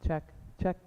Check, check.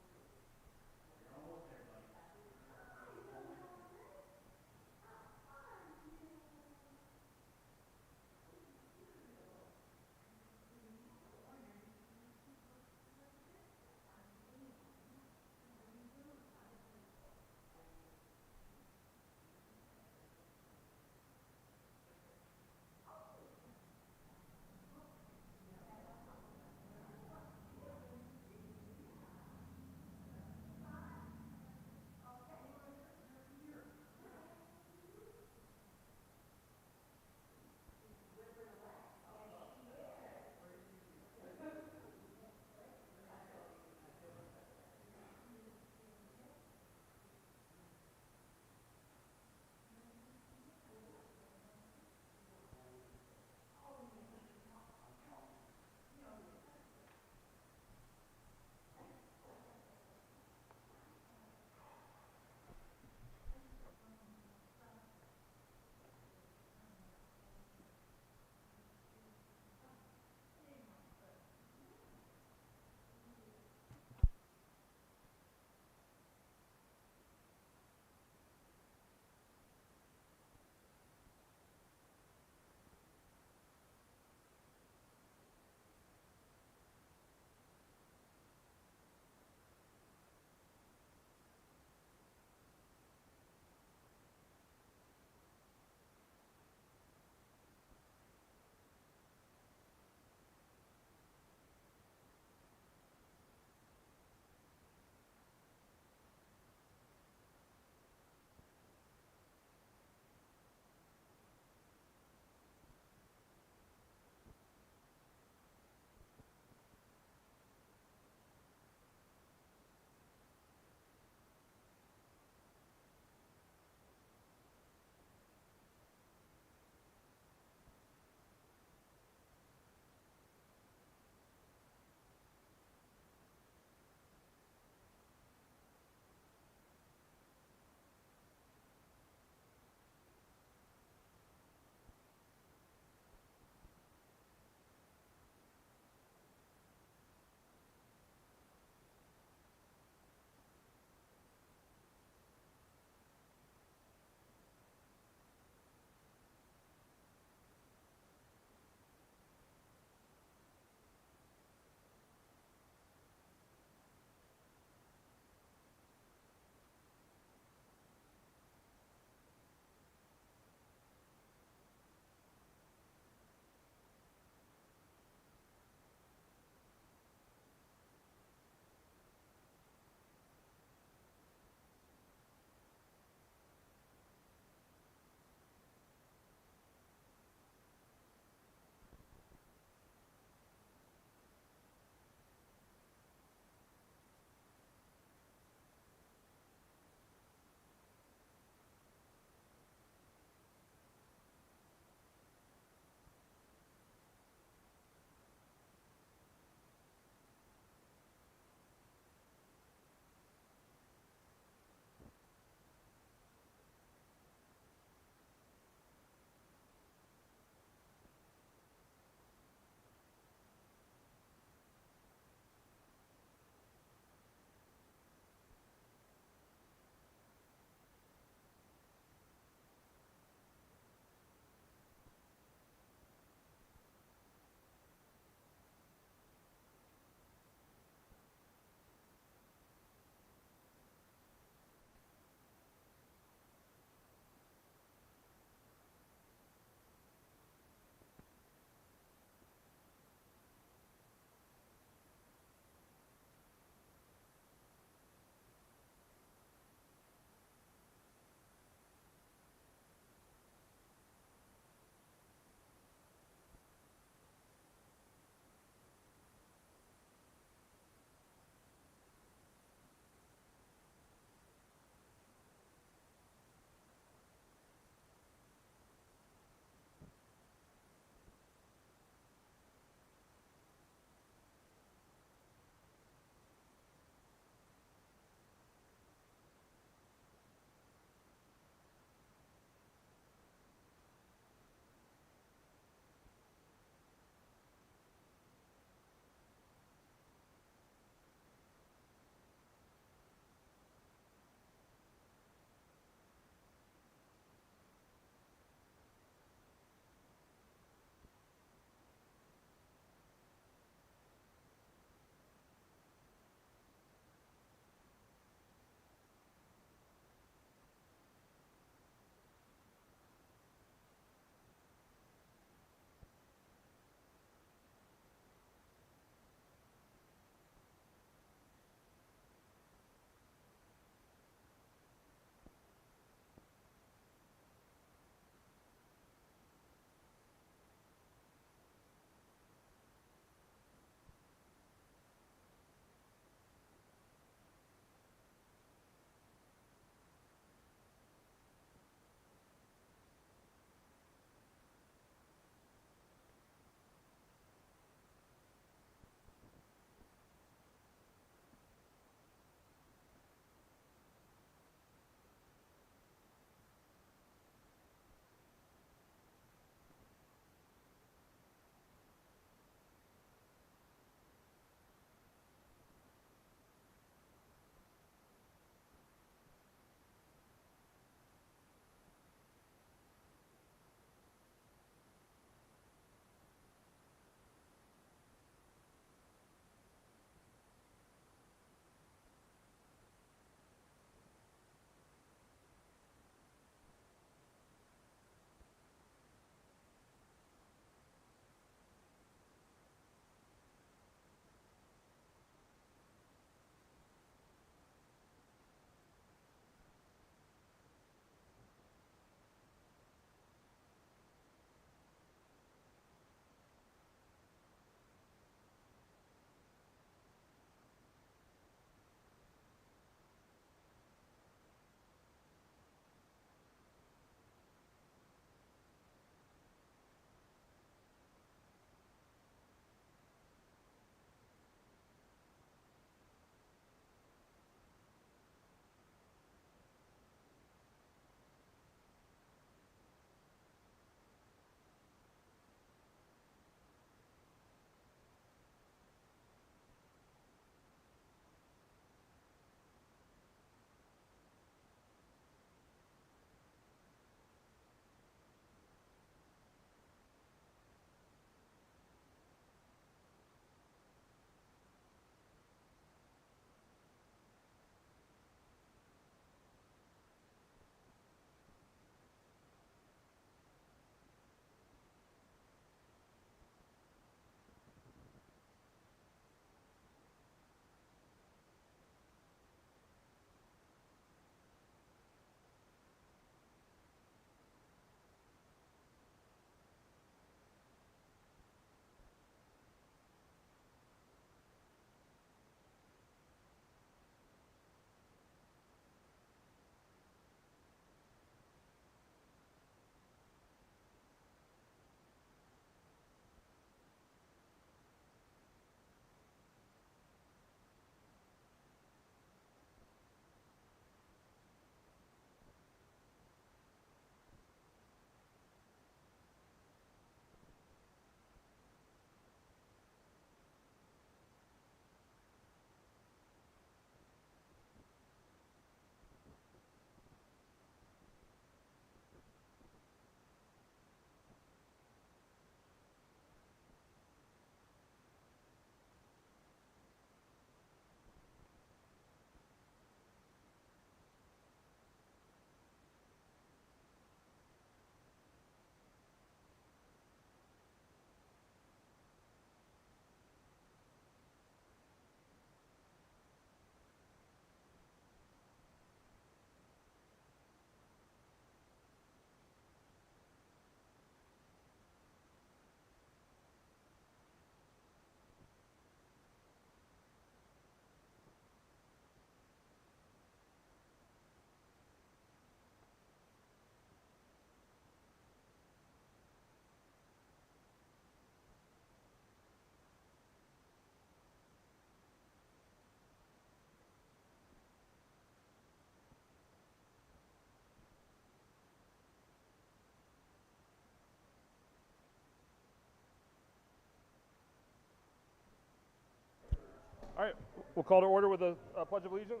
All right, we'll call to order with a Pledge of Allegiance.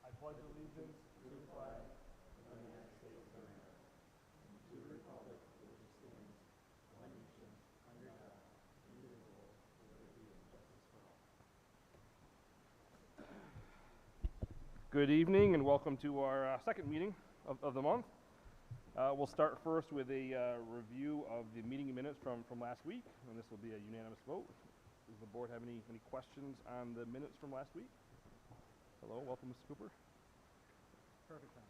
I pledge allegiance to the flag of the United States of America, to the republic for which it stands, one nation, under God, indivisible, with liberty and justice for all. Good evening and welcome to our second meeting of the month. We'll start first with a review of the meeting minutes from last week, and this will be a unanimous vote. Does the board have any questions on the minutes from last week? Hello, welcome, Mr. Cooper. Perfect time.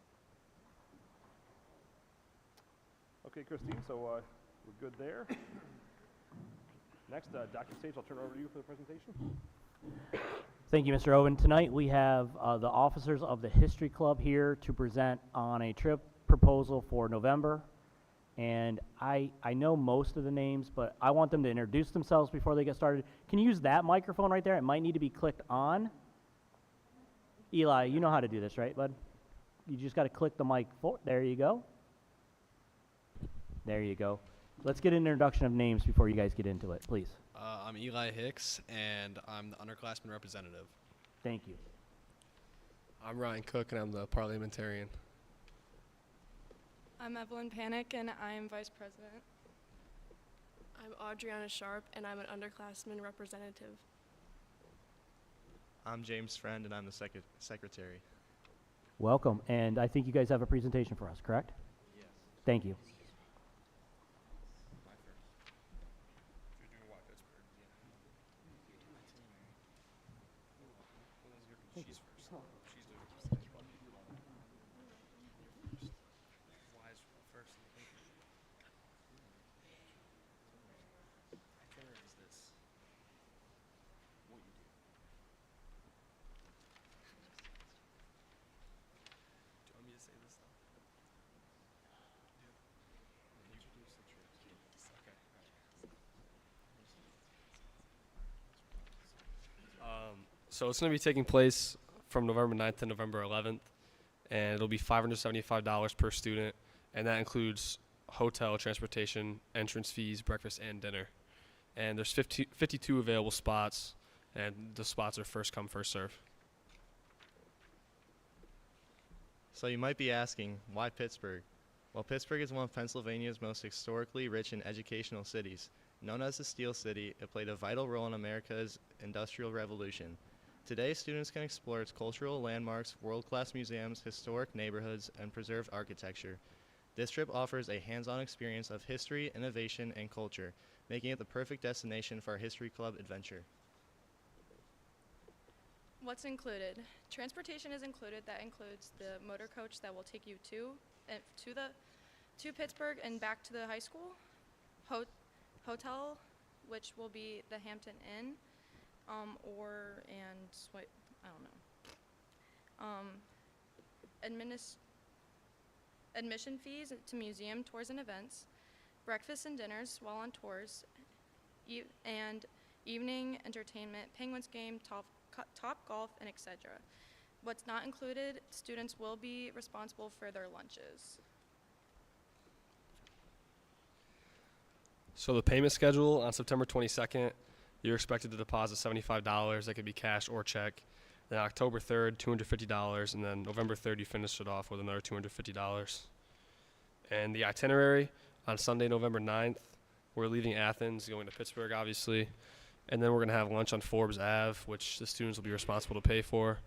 Okay, Christine, so we're good there. Next, Dr. Sage, I'll turn it over to you for the presentation. Thank you, Mr. Owen. Tonight we have the officers of the History Club here to present on a trip proposal for November. And I know most of the names, but I want them to introduce themselves before they get started. Can you use that microphone right there? It might need to be clicked on. Eli, you know how to do this, right, bud? You just got to click the mic forward. There you go. There you go. Let's get an introduction of names before you guys get into it, please. I'm Eli Hicks, and I'm the underclassman representative. Thank you. I'm Ryan Cook, and I'm the parliamentarian. I'm Evelyn Panic, and I'm vice president. I'm Adriana Sharp, and I'm an underclassman representative. I'm James Friend, and I'm the secretary. Welcome. And I think you guys have a presentation for us, correct? Yes. Thank you. She's first. She's doing it. Why is first? Itinerary is this. What you do. Do you want me to say this stuff? Yeah. Introduce the trip. Okay. So it's going to be taking place from November 9th to November 11th, and it'll be $575 per student, and that includes hotel, transportation, entrance fees, breakfast, and dinner. And there's 52 available spots, and the spots are first come, first serve. So you might be asking, why Pittsburgh? Well, Pittsburgh is one of Pennsylvania's most historically rich and educational cities. Known as the Steel City, it played a vital role in America's Industrial Revolution. Today, students can explore its cultural landmarks, world-class museums, historic neighborhoods, and preserved architecture. This trip offers a hands-on experience of history, innovation, and culture, making it the perfect destination for our History Club adventure. What's included? Transportation is included. That includes the motor coach that will take you to Pittsburgh and back to the high school. Hotel, which will be the Hampton Inn, admission fees to museum tours and events, breakfast and dinners while on tours, and evening entertainment, Penguins game, top golf, and etc. What's not included, students will be responsible for their lunches. So the payment schedule on September 22nd, you're expected to deposit $75. That could be cash or check. Then October 3rd, $250, and then November 3rd, you finish it off with another $250. And the itinerary on Sunday, November 9th, we're leaving Athens, going to Pittsburgh, obviously. And then we're going to have lunch on Forbes Ave, which the students will be responsible to pay for.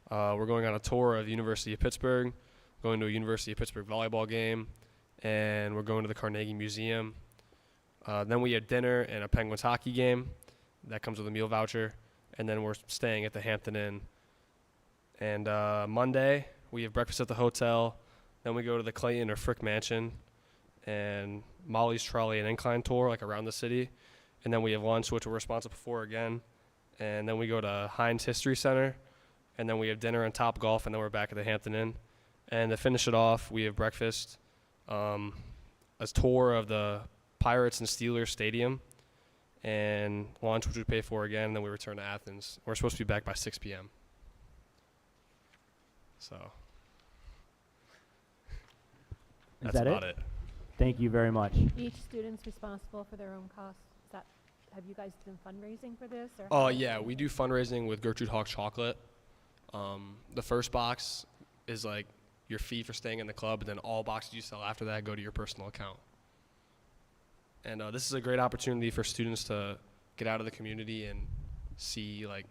We're going on a tour of the University of Pittsburgh, going to a University of Pittsburgh volleyball game, and we're going to the Carnegie Museum. Then we had dinner and a Penguins hockey game. That comes with a meal voucher. And then we're staying at the Hampton Inn. And Monday, we have breakfast at the hotel. Then we go to the Clayton or Frick Mansion and Molly's Trolley and Incline tour, like around the city. And then we have lunch, which we're responsible for again. And then we go to Heinz History Center. And then we have dinner and Top Golf, and then we're back at the Hampton Inn. And to finish it off, we have breakfast, a tour of the Pirates and Steelers Stadium, and lunch, which we pay for again, and then we return to Athens. We're supposed to be back by 6 p.m. So that's that about it? it. Thank you very much. Each student's responsible for their own costs. Is that have you guys done fundraising for this? Or Oh, yeah, we do fundraising with Gertrude Hawk Chocolate. The first box is like your fee for staying in the club, and then all boxes you sell after that go to your personal account. And this is a great opportunity for students to get out of the community and see like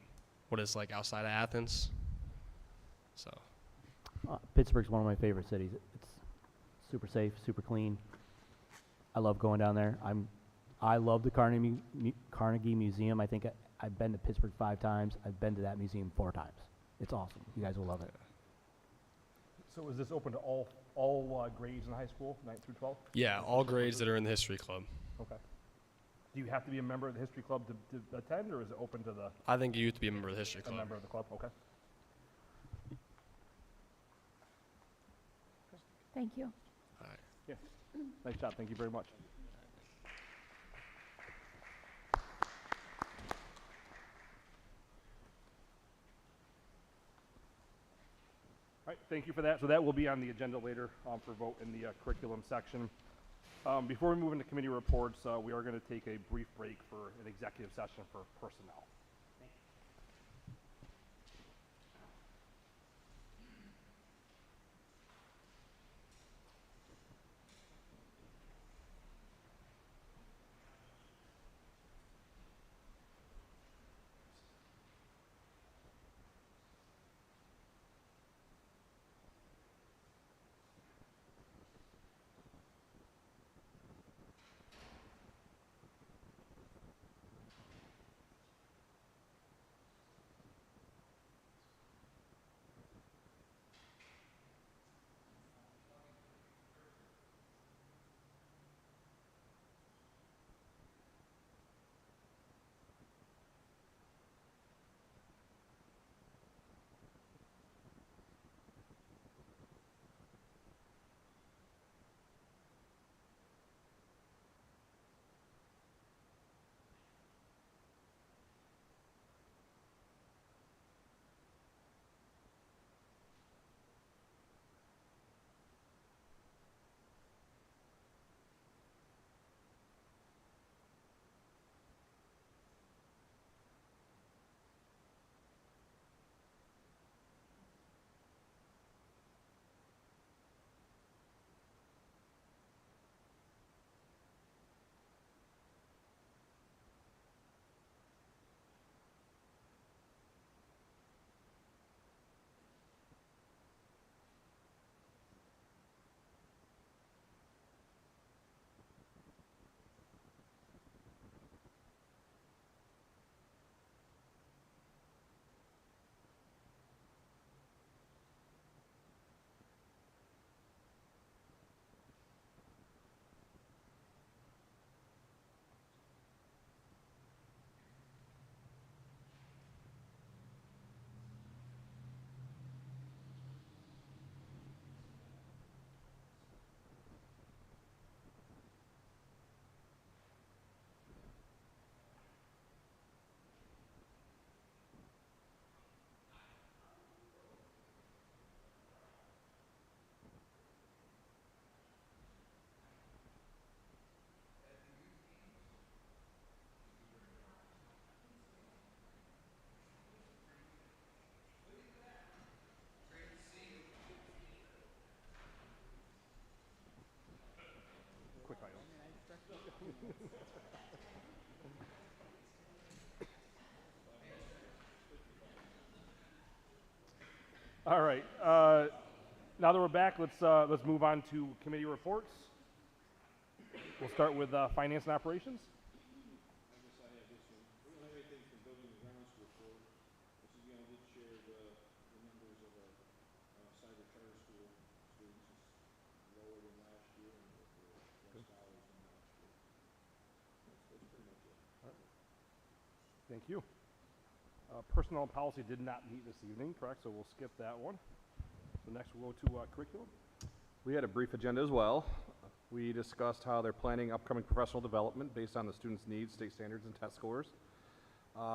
what it's like outside of Athens. So, Pittsburgh's one of my favorite cities. It's super safe, super clean. I love going down there. I love the Carnegie Museum. I think I've been to Pittsburgh 5 times. I've been to that museum 4 times. It's awesome. You guys will love it. So is this open to all grades in high school, 9th through 12th? yeah, all grades that are in the history club. Okay. Do you have to be a member of the history club to attend, or is it open to the I think you have to be a member of the history a club. member of the club? Okay. Thank you. All right. Yeah. Nice job. Thank you very much. All right, thank you for that. So that will be on the agenda later for vote in the curriculum section. Before we move into committee reports, we are going to take a brief break for an executive session for personnel. Quick item. All right. Now that we're back, let's move on to committee reports. We'll start with finance and operations. I guess I have this one. We don't have anything from building and grounds to report. This is, I did share the numbers of our cyber charter school students. It's lower than last year and less dollars than last year. That's pretty much it. Thank you. Personnel policy did not meet this evening, correct? So we'll skip that one. So next we'll go to curriculum. We had a brief agenda as well. We discussed how they're planning upcoming professional development based on the students' needs, state standards, and test scores.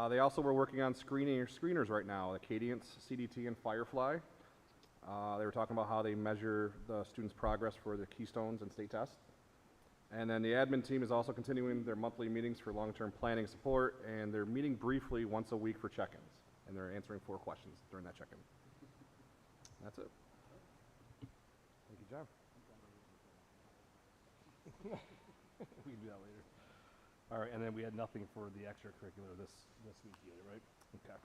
They also were working on screeners right now, the Cadence, CDT, and Firefly. They were talking about how they measure the students' progress for the Keystones and state tests. And then the admin team is also continuing their monthly meetings for long-term planning support, and they're meeting briefly once a week for check-ins, and they're answering 4 questions during that check-in. That's it. Thank you, John. We can do that later. All right, and then we had nothing for the extracurricular this week either, right? Okay.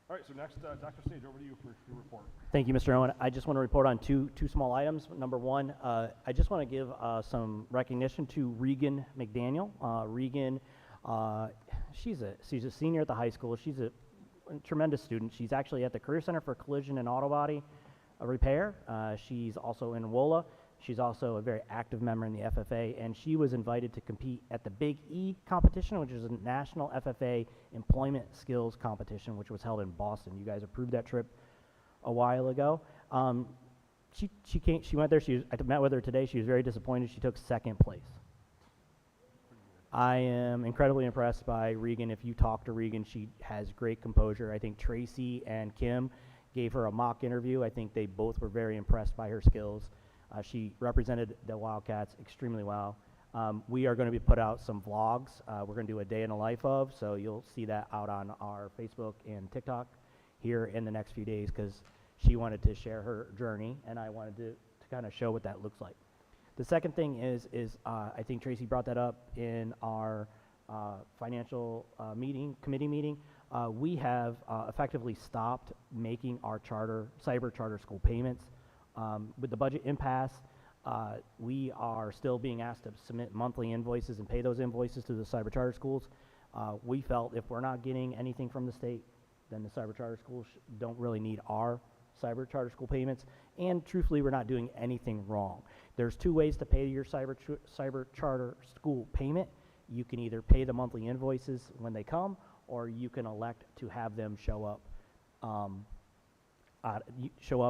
All right, so next, Dr. Stage, over to you for your report. Thank you, Mr. Owen. I just want to report on two small items. Number one, I just want to give some recognition to Regan McDaniel. Regan, she's a senior at the high school. She's a tremendous student. She's actually at the Career Center for Collision and Auto Body Repair. She's also in WOLA. She's also a very active member in the FFA, and she was invited to compete at the Big E competition, which is a national FFA employment skills competition, which was held in Boston. You guys approved that trip a while ago. She went there. I met with her today. She was very disappointed. She took 2nd place. I am incredibly impressed by Regan. If you talk to Regan, she has great composure. I think Tracy and Kim gave her a mock interview. I think they both were very impressed by her skills. She represented the Wildcats extremely well. We are going to be put out some vlogs. We're going to do a day in the life of, so you'll see that out on our Facebook and TikTok here in the next few days, because she wanted to share her journey, and I wanted to kind of show what that looks like. The second thing is I think Tracy brought that up in our financial committee meeting. We have effectively stopped making our cyber charter school payments. With the budget impasse, we are still being asked to submit monthly invoices and pay those invoices to the cyber charter schools. We felt if we're not getting anything from the state, then the cyber charter schools don't really need our cyber charter school payments. And truthfully, we're not doing anything wrong. There's 2 ways to pay your cyber charter school payment. You can either pay the monthly invoices when they come, or you can elect to have them show up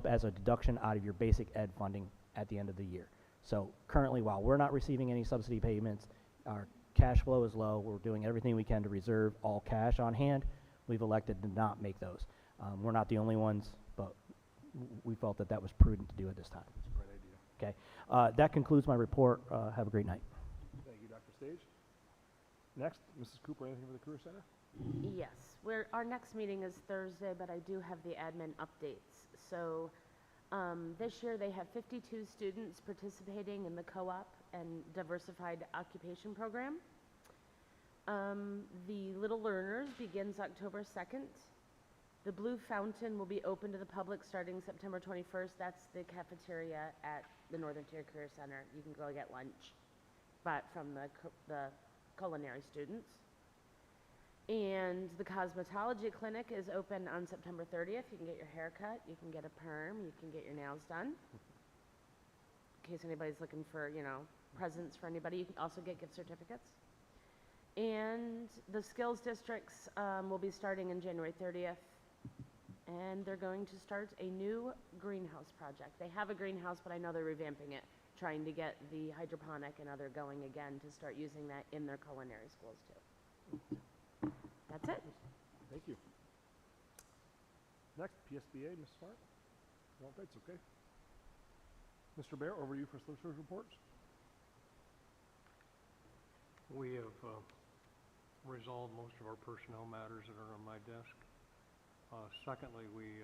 as a deduction out of your basic ed funding at the end of the year. So currently, while we're not receiving any subsidy payments, our cash flow is low. We're doing everything we can to reserve all cash on hand. We've elected to not make those. We're not the only ones, but we felt that that was prudent to do at this time. That's a great idea. Okay, that concludes my report. Have a great night. Thank you, Dr. Stage. Next, Mrs. Cooper, anything for the Career Center? Yes, our next meeting is Thursday, but I do have the admin updates. So this year they have 52 students participating in the co-op and diversified occupation program. The Little Learners begins October 2nd. The Blue Fountain will be open to the public starting September 21st. That's the cafeteria at the Northern Tier Career Center. You can go get lunch, but from the culinary students. And the cosmetology clinic is open on September 30th. You can get your hair cut, you can get a perm, you can get your nails done. In case anybody's looking for, presents for anybody, you can also get gift certificates. And the skills districts will be starting in January 30th. And they're going to start a new greenhouse project. They have a greenhouse, but I know they're revamping it, trying to get the hydroponic and other going again to start using that in their culinary schools too. That's it. Thank you. Next, PSBA, Ms. Smart. No updates, okay. Mr. Bear, over to you for solicitor's reports. We have resolved most of our personnel matters that are on my desk. Secondly, we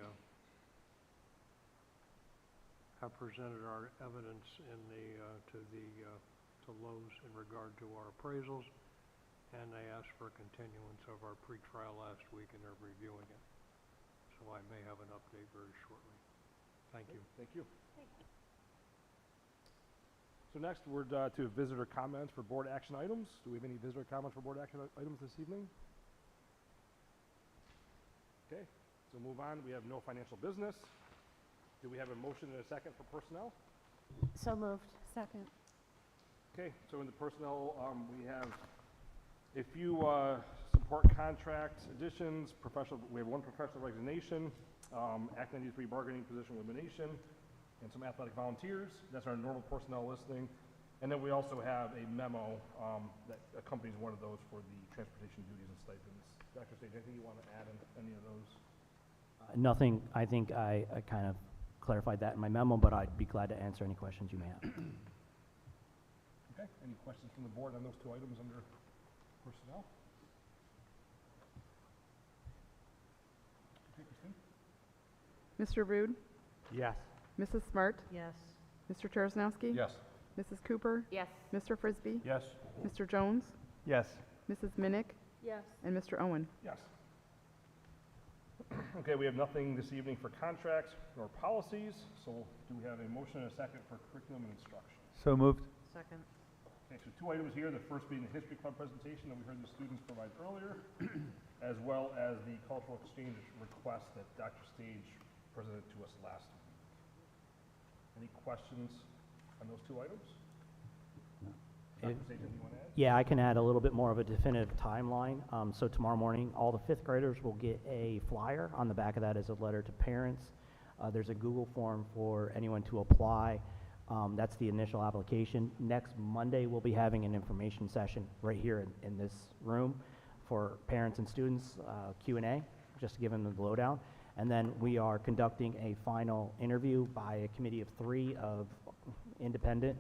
have presented our evidence to Lowe's in regard to our appraisals, and they asked for a continuance of our pretrial last week, and they're reviewing it. So I may have an update very shortly. Thank you. Thank you. So next, we're to visitor comments for board action items. Do we have any visitor comments for board action items this evening? Okay, so move on. We have no financial business. Do we have a motion and a second for personnel? So moved. Second. Okay, so in the personnel, we have a few support contract additions, we have one professional resignation, Act 93 bargaining position elimination, and some athletic volunteers. That's our normal personnel listing. And then we also have a memo that accompanies one of those for the transportation duties and stipends. Dr. Sage, anything you want to add in any of those? Nothing. I think I kind of clarified that in my memo, but I'd be glad to answer any questions you may have. Okay, any questions from the board on those two items under personnel? Okay, Christine? Mr. Rude, Yes. Mrs. Smart, Yes. Mr. Terzanowski. Yes. Mrs. Cooper, Yes. Mr. Frisbee, Yes. Mr. Jones, Yes. Mrs. Minnick, Yes. and Mr. Owen. Yes. Okay, we have nothing this evening for contracts or policies, so do we have a motion and a second for curriculum and instruction? So moved. Second. Okay, so two items here, the first being the history club presentation that we heard the students provide earlier, as well as the cultural exchange request that Dr. Stage presented to us last week. Any questions on those two items? Dr. Stage, anything you want to add? Yeah, I can add a little bit more of a definitive timeline. So tomorrow morning, all the fifth graders will get a flyer. On the back of that is a letter to parents. There's a Google form for anyone to apply. That's the initial application. Next Monday, we'll be having an information session right here in this room for parents and students, Q&A, just to give them the lowdown. And then we are conducting a final interview by a committee of 3 of independent,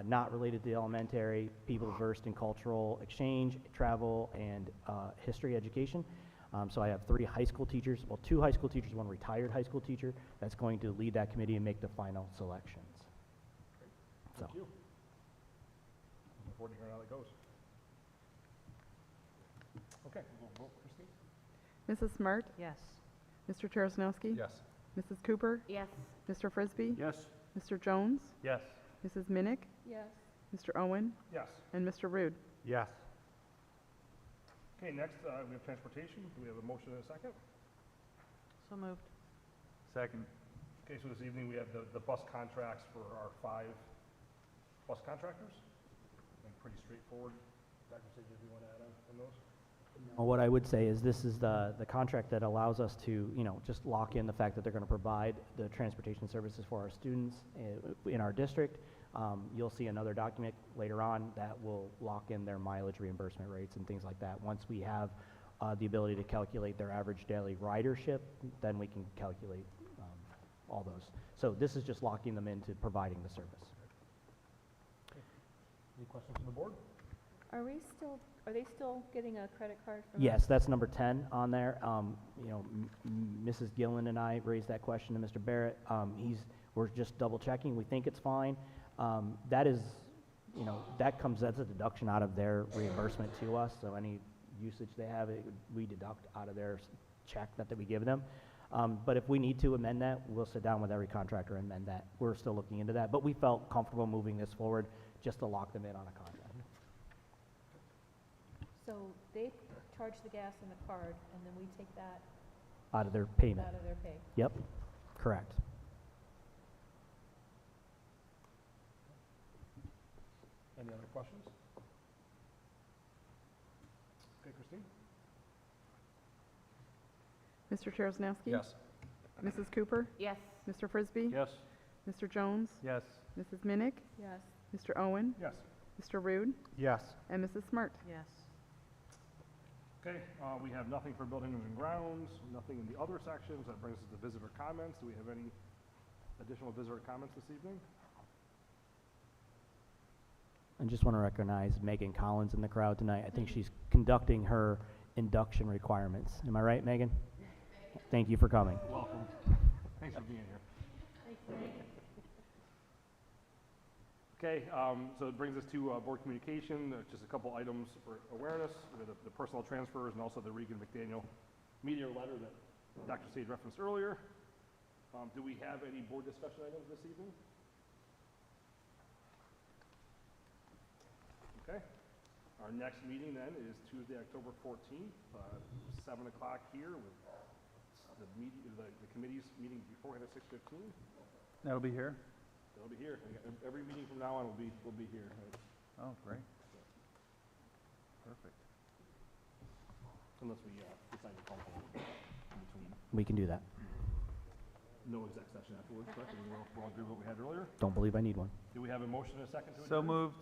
not related to the elementary, people versed in cultural exchange, travel, and history education. So I have 3 high school teachers, well, 2 high school teachers, 1 retired high school teacher that's going to lead that committee and make the final selections. Thank you. Looking forward to hearing how that goes. Okay, we'll vote, Christine? Mrs. Smart, Yes. Mr. Terzanowski. Yes. Mrs. Cooper, Yes. Mr. Frisbee, Yes. Mr. Jones, Yes. Mrs. Minnick, Yes. Mr. Owen, Yes. and Mr. Rude. Yes. Okay, next, we have transportation. Do we have a motion and a second? So moved. Second. Okay, so this evening we have the bus contracts for our 5 bus contractors. I think pretty straightforward. Dr. Sage, if you want to add on those? Well, what I would say is this is the contract that allows us to, just lock in the fact that they're going to provide the transportation services for our students in our district. You'll see another document later on that will lock in their mileage reimbursement rates and things like that. Once we have the ability to calculate their average daily ridership, then we can calculate all those. So this is just locking them into providing the service. Any questions from the board? Are they still getting a credit card from Yes, us? that's number 10 on there. Mrs. Gillen and I raised that question to Mr. Barrett. We're just double checking. We think it's fine. That is, that's a deduction out of their reimbursement to us. So any usage they have, we deduct out of their check that we give them. But if we need to amend that, we'll sit down with every contractor and amend that. We're still looking into that, but we felt comfortable moving this forward just to lock them in on a contract. So they charge the gas in the card, and then we take that Out of their payment. out of their pay. Yep, correct. Any other questions? Okay, Christine? Mr. Terzanowski. Yes. Mrs. Cooper, Yes. Mr. Frisbee, Yes. Mr. Jones, Yes. Mrs. Minnick, Yes. Mr. Owen, Yes. Mr. Rude, Yes. and Mrs. Smart. Yes. Okay, we have nothing for buildings and grounds, nothing in the other sections. That brings us to visitor comments. Do we have any additional visitor comments this evening? I just want to recognize Megan Collins in the crowd tonight. I think she's conducting her induction requirements. Am I right, Megan? Thank you for coming. Welcome. Thanks for being here. Okay, so it brings us to board communication. Just a couple items for awareness, the personal transfers and also the Regan McDaniel media letter that Dr. Sage referenced earlier. Do we have any board discussion items this evening? Okay. Our next meeting then is Tuesday, October 14th, 7 o'clock here with the committee's meeting beforehand at 6:15. That'll be here? They'll be here. Every meeting from now on will be here. Oh, great. Perfect. Unless we decide to call in between. We can do that. No exec session afterwards, correct? We'll all agree with what we had earlier. Don't believe I need one. Do we have a motion and a second to adjourn? So moved.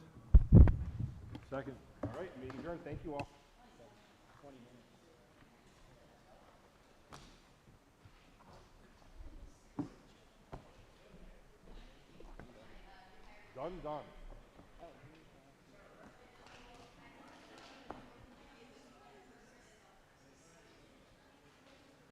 Second. All right, meeting adjourned. Thank you all. 20 minutes. Done.